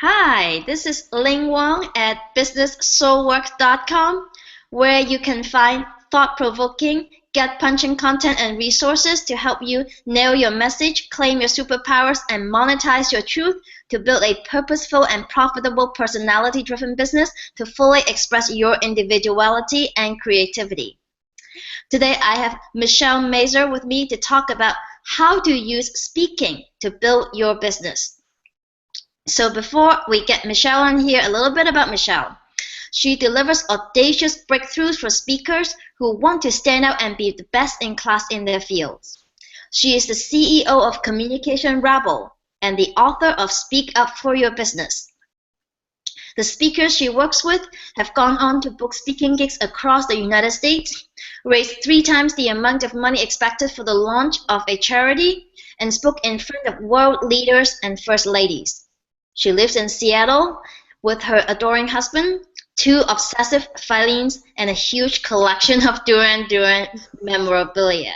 Hi, this is Ling Wong at businesssoulwork.com, where you can find thought-provoking, gut-punching content and resources to help you nail your message, claim your superpowers, and monetize your truth to build a purposeful and profitable personality-driven business to fully express your individuality and creativity. Today, I have Michelle Mazer with me to talk about how to use speaking to build your business. So before we get Michelle on here, a little bit about Michelle. She delivers audacious breakthroughs for speakers who want to stand out and be the best in class in their fields. She is the CEO of Communication Rebel and the author of Speak Up for Your Business. The speakers she works with have gone on to book speaking gigs across the United States, raised 3 times the amount of money expected for the launch of a charity, and spoke in front of world leaders and first ladies. She lives in Seattle with her adoring husband, 2 obsessive felines, and a huge collection of Duran Duran memorabilia.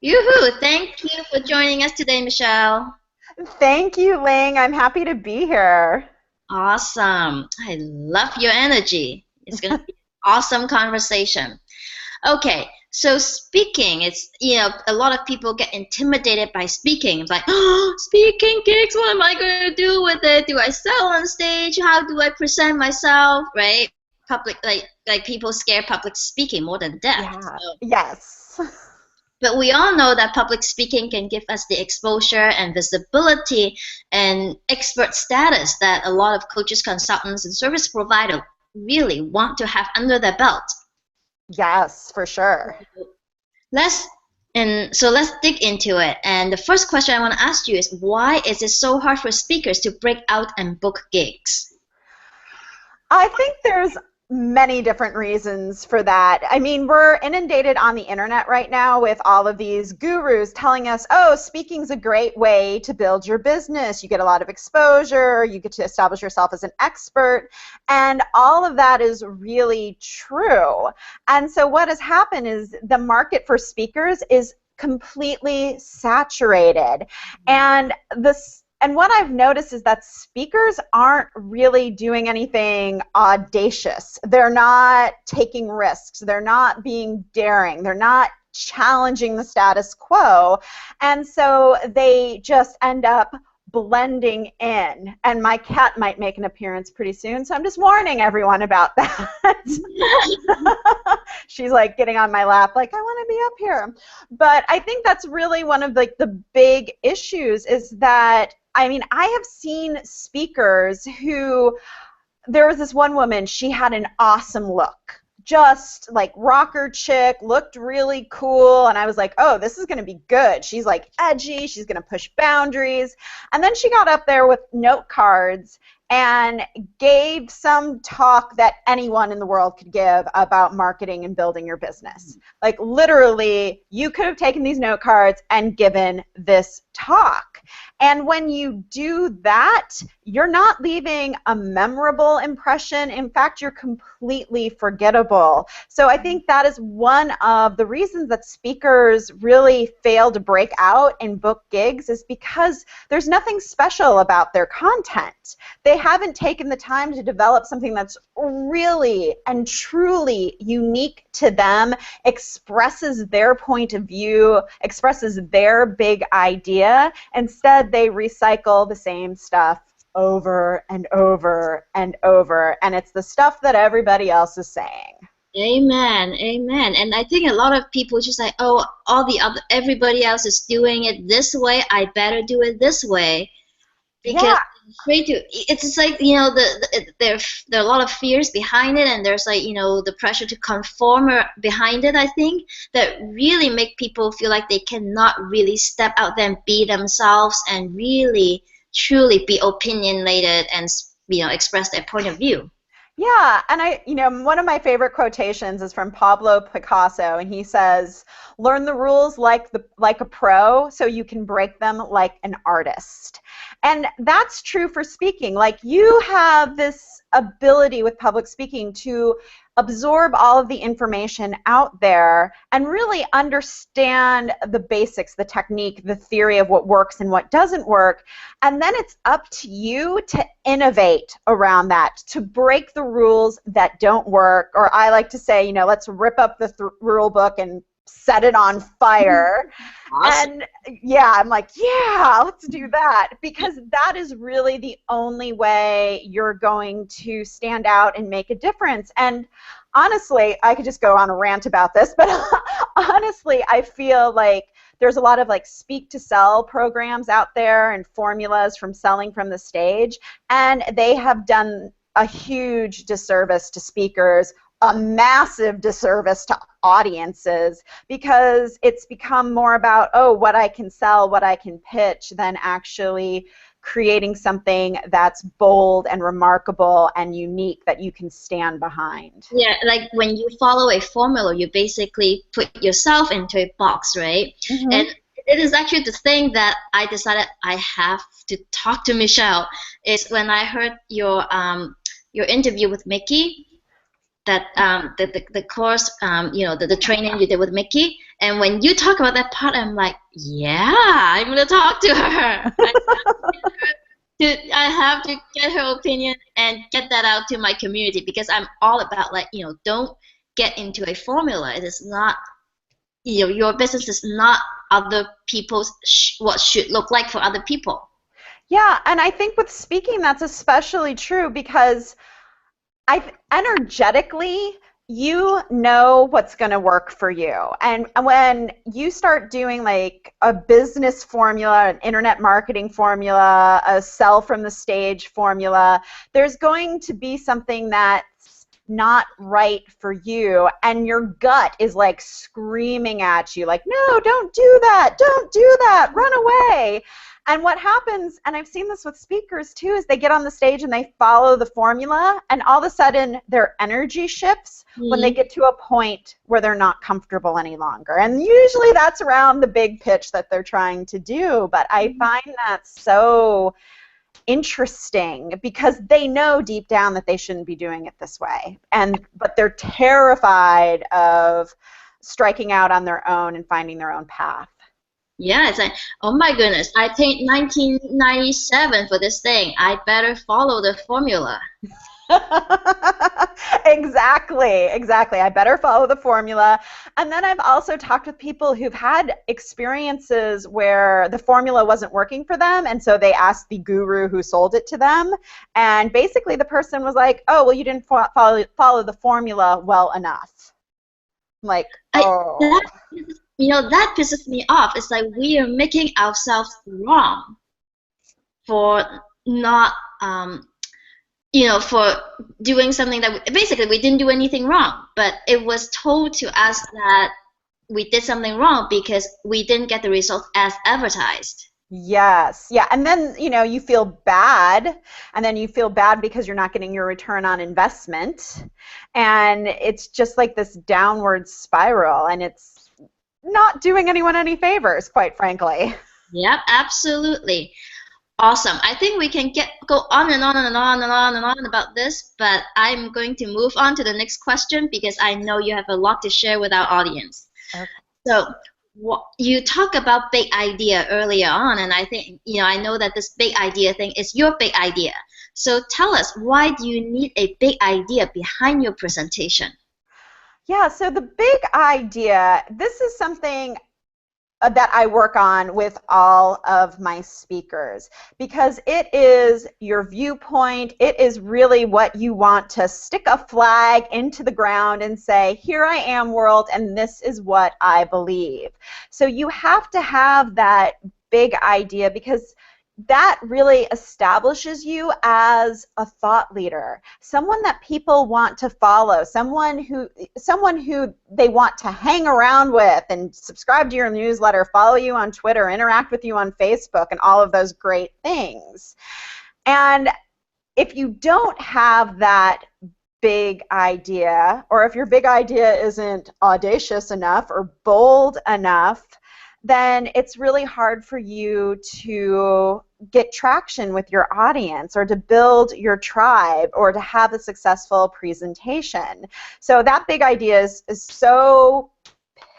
Yoo-hoo! Thank you for joining us today, Michelle. Thank you, Ling. I'm happy to be here. Awesome. I love your energy. It's going to be an awesome conversation. Okay, so speaking, a lot of people get intimidated by speaking. It's like, oh, speaking gigs, what am I going to do with it? Do I sell on stage? How do I present myself, right? Public, like people scare public speaking more than death. Yeah. So. Yes. But we all know that public speaking can give us the exposure and visibility and expert status that a lot of coaches, consultants, and service providers really want to have under their belt. Yes, for sure. Let's dig into it. And the first question I want to ask you is, why is it so hard for speakers to break out and book gigs? I think there's many different reasons for that. I mean, we're inundated on the internet right now with all of these gurus telling us, oh, speaking's a great way to build your business. You get a lot of exposure. You get to establish yourself as an expert. And all of that is really true. And so what has happened is the market for speakers is completely saturated. And what I've noticed is that speakers aren't really doing anything audacious. They're not taking risks. They're not being daring. They're not challenging the status quo. And so they just end up blending in. And my cat might make an appearance pretty soon, so I'm just warning everyone about that. She's like getting on my lap like, I want to be up here. But I think that's really one of the big issues is that, I mean, I have seen speakers who, there was this one woman, she had an awesome look. Just like rocker chick, looked really cool, and I was like, oh, this is going to be good. She's like edgy, she's going to push boundaries. And then she got up there with note cards and gave some talk that anyone in the world could give about marketing and building your business. Like literally, you could have taken these note cards and given this talk. And when you do that, you're not leaving a memorable impression. In fact, you're completely forgettable. So I think that is one of the reasons that speakers really fail to break out and book gigs is because there's nothing special about their content. They haven't taken the time to develop something that's really and truly unique to them, expresses their point of view, expresses their big idea. Instead, they recycle the same stuff over and over and over, and it's the stuff that everybody else is saying. Amen, amen. And I think a lot of people just like, oh, everybody else is doing it this way, I better do it this way. Because I'm afraid to. It's just like, you know, there are a lot of fears behind it, and there's like, you know, the pressure to conform behind it, I think, that really make people feel like they cannot really step out there and be themselves and really truly be opinionated and, you know, express their point of view. Yeah, and one of my favorite quotations is from Pablo Picasso, and he says, "Learn the rules like a pro, so you can break them like an artist." And that's true for speaking. Like, you have this ability with public speaking to absorb all of the information out there, and really understand the basics, the technique, the theory of what works and what doesn't work. And then it's up to you to innovate around that, to break the rules that don't work. Or I like to say, you know, let's rip up the rule book and set it on fire. Awesome. And yeah, I'm like, yeah, let's do that, because that is really the only way you're going to stand out and make a difference. And honestly, I could just go on a rant about this, but honestly, I feel like there's a lot of like speak to sell programs out there and formulas from selling from the stage, and they have done a huge disservice to speakers, a massive disservice to audiences, because it's become more about, oh, what I can sell, what I can pitch, than actually creating something that's bold and remarkable and unique that you can stand behind. Yeah, like when you follow a formula, you basically put yourself into a box, right? And it is actually the thing that I decided I have to talk to Michelle, is when I heard your interview with Mickey, that the course, you know, the training you did with Mickey, and when you talk about that part, I'm like, yeah, I'm gonna talk to her. I have to get her opinion and get that out to my community, because I'm all about, like, you know, don't get into a formula. It is not, you know, your business is not other people's what should look like for other people. Yeah, and I think with speaking that's especially true, because energetically, you know what's going to work for you. And when you start doing like a business formula, an internet marketing formula, a sell from the stage formula, there's going to be something that's not right for you, and your gut is like screaming at you like, no, don't do that, run away. And what happens, and I've seen this with speakers too, is they get on the stage and they follow the formula, and all of a sudden their energy shifts when they get to a point where they're not comfortable any longer. And usually that's around the big pitch that they're trying to do. But I find that so interesting, because they know deep down that they shouldn't be doing it this way, but they're terrified of striking out on their own and finding their own path. Yeah, it's like, oh my goodness, I paid 1997 for this thing. I better follow the formula. Exactly. I better follow the formula. And then I've also talked with people who've had experiences where the formula wasn't working for them, and so they asked the guru who sold it to them, and basically the person was like, oh, well, you didn't follow the formula well enough. I'm like, oh. You know, that pisses me off. It's like we are making ourselves wrong for not, you know, for doing something that basically we didn't do anything wrong, but it was told to us that we did something wrong because we didn't get the result as advertised. Yes, yeah, and then, you know, you feel bad, and then you feel bad because you're not getting your return on investment, and it's just like this downward spiral, and it's not doing anyone any favors, quite frankly. Yep, absolutely. Awesome. I think we can go on and on and on and on and on about this, but I'm going to move on to the next question, because I know you have a lot to share with our audience. Okay. So you talk about big idea earlier on, and I think, you know, I know that this big idea thing is your big idea. So tell us, why do you need a big idea behind your presentation? Yeah, so the big idea, this is something that I work on with all of my speakers, because it is your viewpoint. It is really what you want to stick a flag into the ground and say, here I am, world, and this is what I believe. So you have to have that big idea, because that really establishes you as a thought leader, someone that people want to follow, someone who they want to hang around with and subscribe to your newsletter, follow you on Twitter, interact with you on Facebook, and all of those great things. And if you don't have that big idea, or if your big idea isn't audacious enough or bold enough, then it's really hard for you to get traction with your audience or to build your tribe or to have a successful presentation. So that big idea is so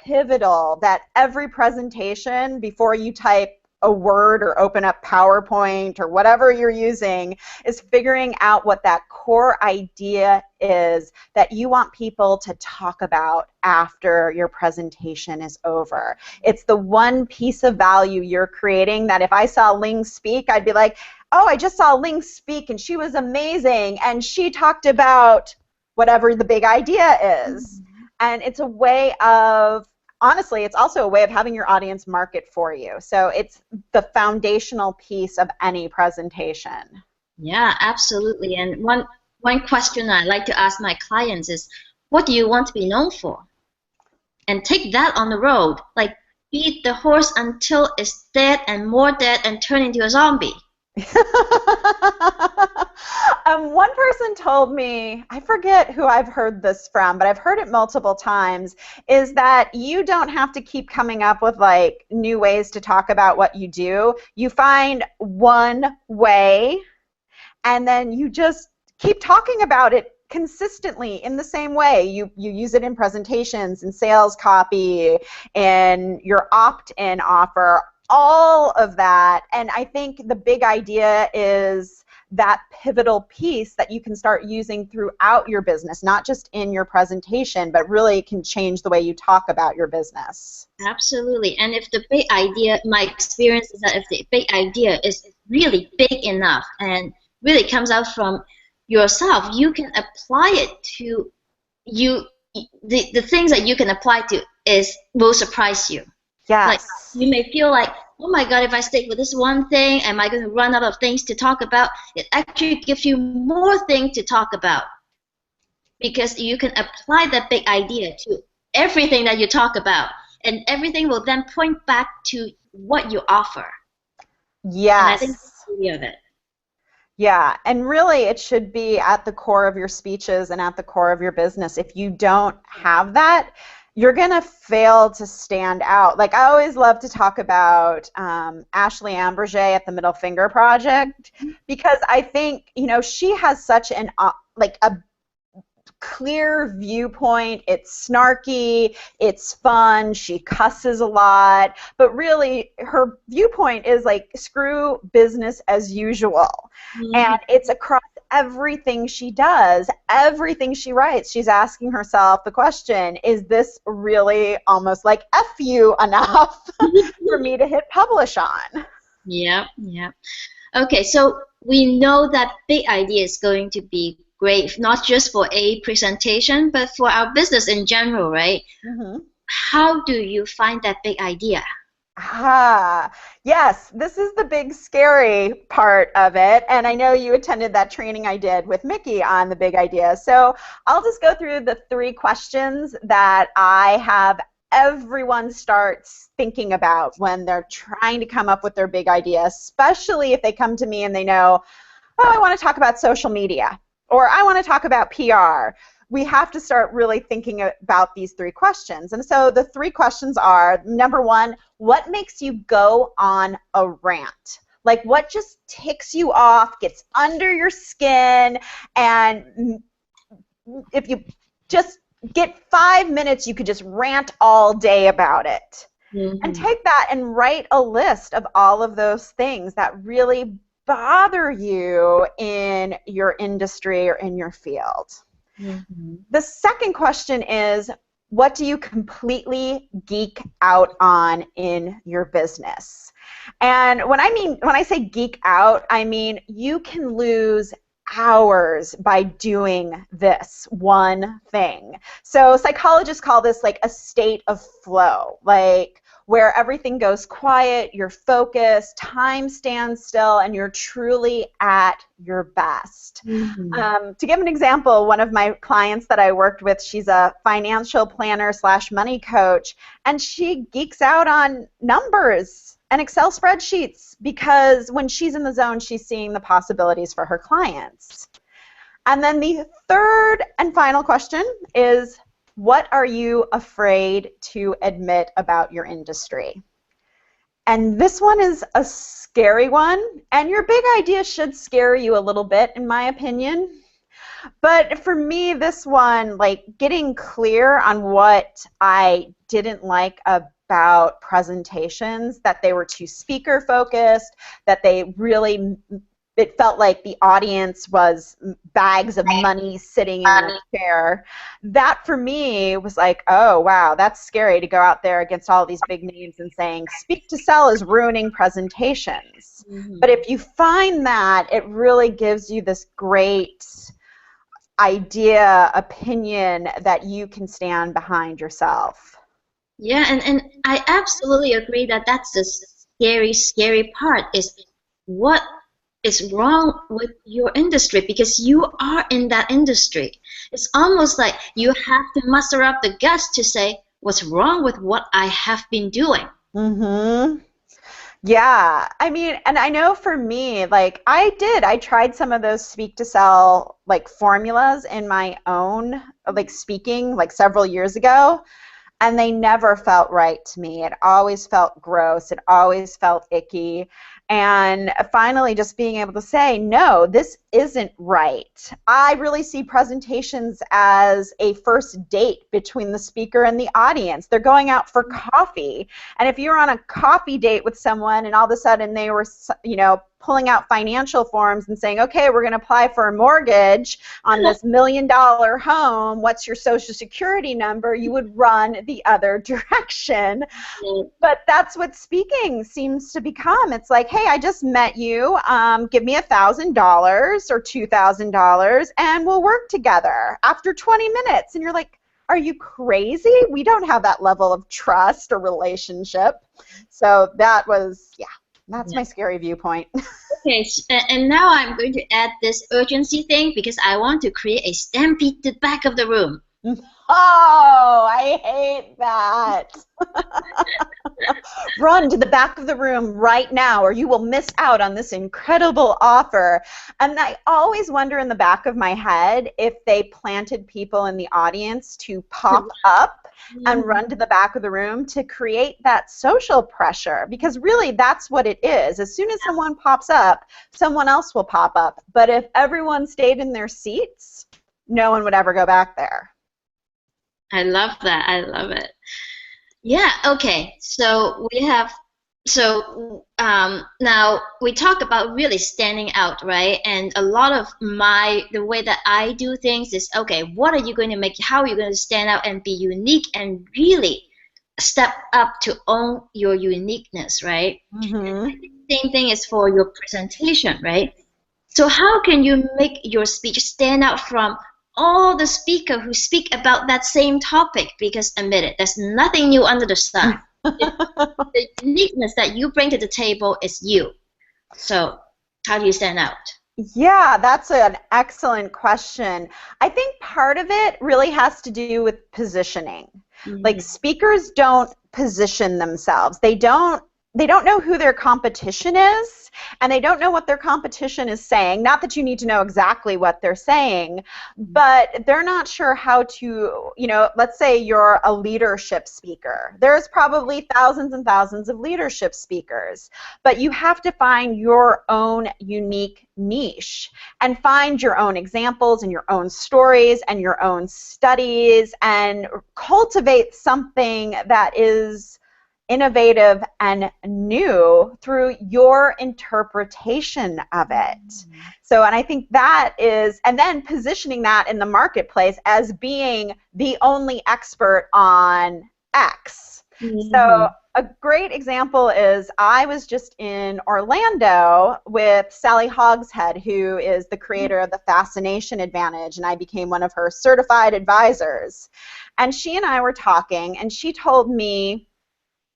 pivotal that every presentation, before you type a word or open up PowerPoint or whatever you're using, is figuring out what that core idea is that you want people to talk about after your presentation is over. It's the one piece of value you're creating that if I saw Ling speak, I'd be like, oh, I just saw Ling speak and she was amazing and she talked about whatever the big idea is. And it's a way of, honestly, it's also a way of having your audience market for you. So it's the foundational piece of any presentation. Yeah, absolutely. And one question I like to ask my clients is, what do you want to be known for? And take that on the road. Like, beat the horse until it's dead and more dead and turn into a zombie. One person told me, I forget who I've heard this from, but I've heard it multiple times, is that you don't have to keep coming up with like new ways to talk about what you do. You find one way and then you just keep talking about it consistently in the same way. You use it in presentations, in sales copy, in your opt-in offer, all of that. And I think the big idea is that pivotal piece that you can start using throughout your business, not just in your presentation, but really can change the way you talk about your business. Absolutely. And if the big idea, my experience is that if the big idea is really big enough and really comes out from yourself, you can apply it to you. The things that you can apply to will surprise you. Yes. Like, you may feel like, oh my God, if I stick with this one thing, am I going to run out of things to talk about? It actually gives you more things to talk about because you can apply that big idea to everything that you talk about, and everything will then point back to what you offer. Yes. And I think that's the beauty of it. Yeah, and really it should be at the core of your speeches and at the core of your business. If you don't have that, you're going to fail to stand out. Like, I always love to talk about Ashley Amberger at the Middle Finger Project, because I think, you know, she has such an like a clear viewpoint. It's snarky, it's fun, she cusses a lot, but really her viewpoint is like, screw business as usual. And it's across everything she does, everything she writes. She's asking herself the question, is this really almost like F you enough for me to hit publish on? Yeah. Okay, so we know that big idea is going to be great, not just for a presentation, but for our business in general, right? How do you find that big idea? Yes, this is the big scary part of it, and I know you attended that training I did with Mickey on the big idea. So I'll just go through the 3 questions that I have everyone starts thinking about when they're trying to come up with their big idea, especially if they come to me and they know, oh, I want to talk about social media, or I want to talk about PR. We have to start really thinking about these 3 questions. And so the 3 questions are, number 1, what makes you go on a rant? Like, what just ticks you off, gets under your skin, and if you just get 5 minutes, you could just rant all day about it. And take that and write a list of all of those things that really bother you in your industry or in your field. The second question is, what do you completely geek out on in your business? And when I say geek out, I mean you can lose hours by doing this one thing. So psychologists call this like a state of flow, like where everything goes quiet, you're focused, time stands still, and you're truly at your best. To give an example, one of my clients that I worked with, she's a financial planner / money coach, and she geeks out on numbers and Excel spreadsheets because when she's in the zone, she's seeing the possibilities for her clients. And then the third and final question is, what are you afraid to admit about your industry? And this one is a scary one, and your big idea should scare you a little bit, in my opinion. But for me, this one, like getting clear on what I didn't like about presentations, that they were too speaker focused, that they really, it felt like the audience was bags of money sitting in their chair. That for me was like, oh wow, that's scary to go out there against all these big names and saying speak to sell is ruining presentations. Mm-hmm. But if you find that, it really gives you this great idea, opinion that you can stand behind yourself. Yeah, and I absolutely agree that that's the scary part is what is wrong with your industry because you are in that industry. It's almost like you have to muster up the guts to say what's wrong with what I have been doing. Mm-hmm. Yeah, I mean, and I know for me, like I tried some of those speak to sell like formulas in my own like speaking like several years ago, and they never felt right to me. It always felt gross. It always felt icky. And finally just being able to say, no, this isn't right. I really see presentations as a first date between the speaker and the audience. They're going out for coffee. And if you're on a coffee date with someone and all of a sudden they were, you know, pulling out financial forms and saying, okay, we're going to apply for a mortgage on this $1 million home. What's your social security number? You would run the other direction. But that's what speaking seems to become. It's like, hey, I just met you. Give me $1,000 or $2,000 and we'll work together after 20 minutes. And you're like, are you crazy? We don't have that level of trust or relationship. So that was, yeah. That's my scary viewpoint. Okay, and now I'm going to add this urgency thing because I want to create a stampede to the back of the room. Oh, I hate that. Run to the back of the room right now or you will miss out on this incredible offer. And I always wonder in the back of my head if they planted people in the audience to pop up and run to the back of the room to create that social pressure, because really that's what it is. As soon as someone pops up, someone else will pop up. But if everyone stayed in their seats, no one would ever go back there. I love that. I love it. Yeah, okay. So we have, now we talk about really standing out, right? And a lot of the way that I do things is, okay, what are you going to make, how are you going to stand out and be unique and really step up to own your uniqueness, right? Mm-hmm. Same thing is for your presentation, right? So how can you make your speech stand out from all the speakers who speak about that same topic? Because admit it, there's nothing new under the sun. The uniqueness that you bring to the table is you. So how do you stand out? Yeah, that's an excellent question. I think part of it really has to do with positioning. Mm-hmm. Like speakers don't position themselves. They don't know who their competition is, and they don't know what their competition is saying. Not that you need to know exactly what they're saying, but they're not sure how to, you know, let's say you're a leadership speaker. There's probably thousands and thousands of leadership speakers, but you have to find your own unique niche and find your own examples and your own stories and your own studies and cultivate something that is innovative and new through your interpretation of it. So, and I think that is, and then positioning that in the marketplace as being the only expert on X. So a great example is I was just in Orlando with Sally Hogshead, who is the creator of the Fascination Advantage, and I became one of her certified advisors. And she and I were talking, and she told me,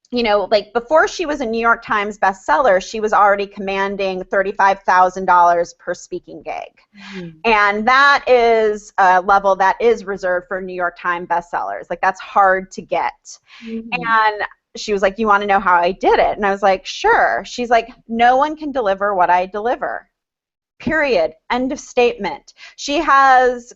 you know, like before she was a New York Times bestseller, she was already commanding $35,000 per speaking gig. And that is a level that is reserved for New York Times bestsellers. Like that's hard to get. And she was like, you want to know how I did it? And I was like, sure. She's like, no one can deliver what I deliver. Period. End of statement. She has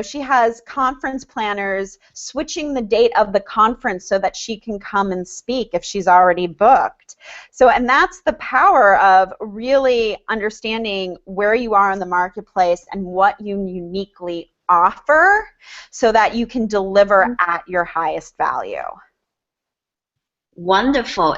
she has conference planners switching the date of the conference so that she can come and speak if she's already booked. So, and that's the power of really understanding where you are in the marketplace and what you uniquely offer so that you can deliver at your highest value. Wonderful.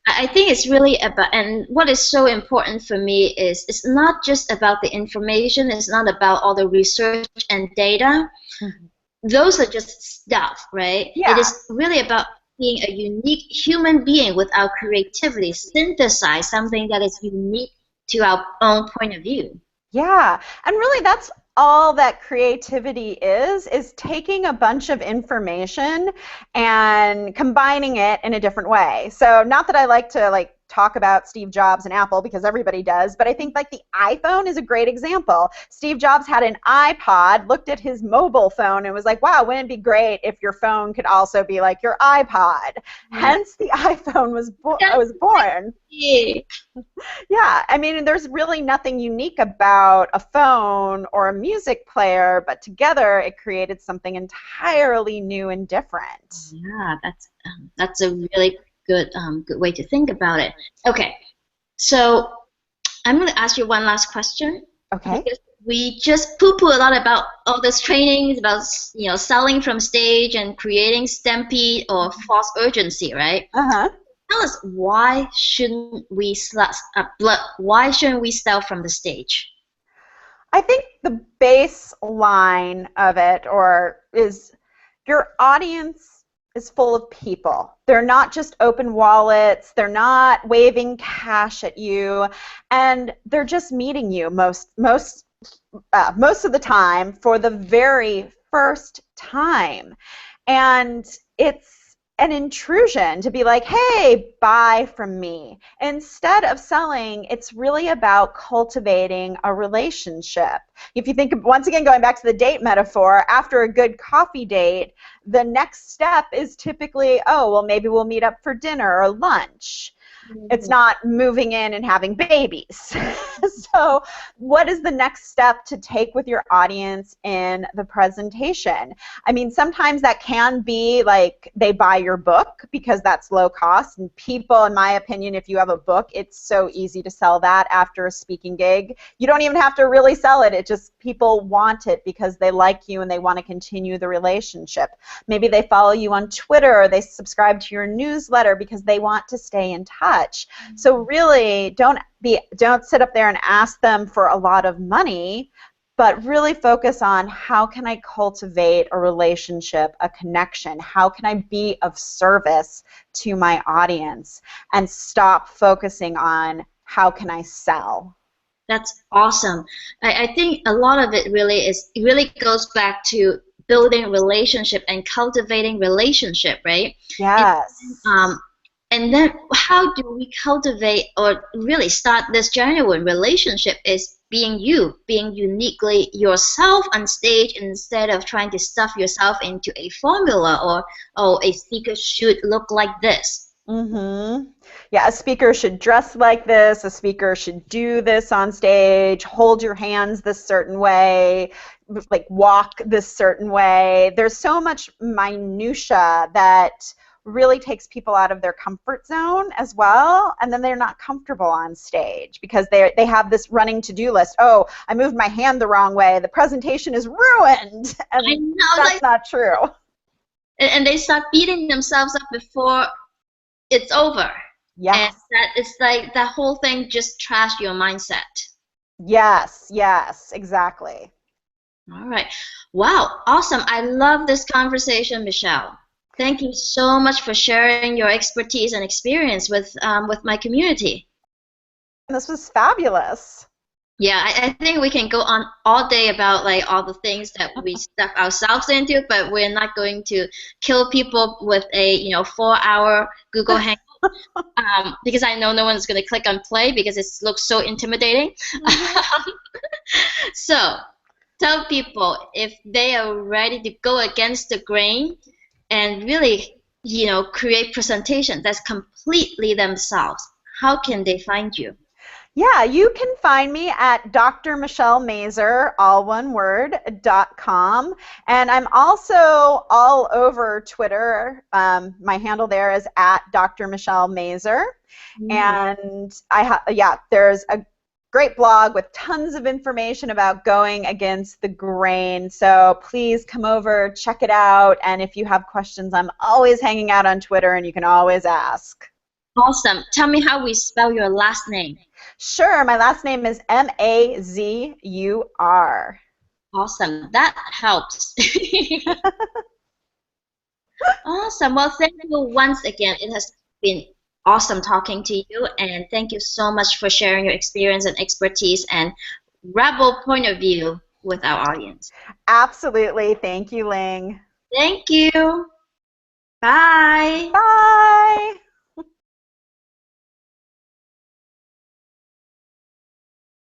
I think it's really about, and what is so important for me is it's not just about the information, it's not about all the research and data. Mm-hmm. Those are just stuff, right? Yeah. It is really about being a unique human being with our creativity, synthesize something that is unique to our own point of view. Yeah, and really that's all that creativity is taking a bunch of information and combining it in a different way. So not that I like to talk about Steve Jobs and Apple because everybody does, but I think the iPhone is a great example. Steve Jobs had an iPod, looked at his mobile phone and was like, wow, wouldn't it be great if your phone could also be like your iPod? Hence the iPhone was born. Yeah, I mean, there's really nothing unique about a phone or a music player, but together it created something entirely new and different. Yeah, that's a really good way to think about it. Okay, so I'm going to ask you one last question. Okay. Because we just poo-poo a lot about all this trainings about selling from stage and creating stampede or false urgency, right? Uh-huh. Tell us why shouldn't we sell from the stage? I think the baseline of it is your audience is full of people. They're not just open wallets. They're not waving cash at you, and they're just meeting you most of the time for the very first time. And it's an intrusion to be like, hey, buy from me. Instead of selling, it's really about cultivating a relationship. If you think, once again, going back to the date metaphor, after a good coffee date, the next step is typically, oh, well, maybe we'll meet up for dinner or lunch. It's not moving in and having babies. So what is the next step to take with your audience in the presentation? I mean, sometimes that can be like they buy your book because that's low cost. And people, in my opinion, if you have a book, it's so easy to sell that after a speaking gig. You don't even have to really sell it. It just, people want it because they like you and they want to continue the relationship. Maybe they follow you on Twitter or they subscribe to your newsletter because they want to stay in touch. So really, don't sit up there and ask them for a lot of money, but really focus on how can I cultivate a relationship, a connection? How can I be of service to my audience? And stop focusing on how can I sell. That's awesome. I think a lot of it really goes back to building relationship and cultivating relationship, right? Yes. And then how do we cultivate or really start this genuine relationship is being you, being uniquely yourself on stage instead of trying to stuff yourself into a formula or, oh, a speaker should look like this. Mm-hmm. Yeah, a speaker should dress like this, a speaker should do this on stage, hold your hands this certain way, like walk this certain way. There's so much minutia that really takes people out of their comfort zone as well, and then they're not comfortable on stage because they have this running to-do list. Oh, I moved my hand the wrong way. The presentation is ruined. And I know, that's not true. And they start beating themselves up before it's over. Yes. And that it's like that whole thing just trashed your mindset. Yes, exactly. All right. Wow, awesome. I love this conversation, Michelle. Thank you so much for sharing your expertise and experience with my community. This was fabulous. Yeah, I think we can go on all day about like all the things that we stuff ourselves into, but we're not going to kill people with a 4-hour Google Hangout because I know no one's going to click on play because it looks so intimidating. So tell people if they are ready to go against the grain and really, create presentation that's completely themselves. How can they find you? Yeah, you can find me at drmichellemazur, all one word, .com. And I'm also all over Twitter. My handle there is at Dr. Michelle Mazur. Mm. And there's a great blog with tons of information about going against the grain. So please come over, check it out. And if you have questions, I'm always hanging out on Twitter and you can always ask. Awesome. Tell me how we spell your last name. Sure, my last name is Mazur. Awesome. That helps. Awesome. Well, thank you once again. It has been awesome talking to you, and thank you so much for sharing your experience and expertise and rebel point of view with our audience. Absolutely. Thank you, Ling. Thank you. Bye. Bye.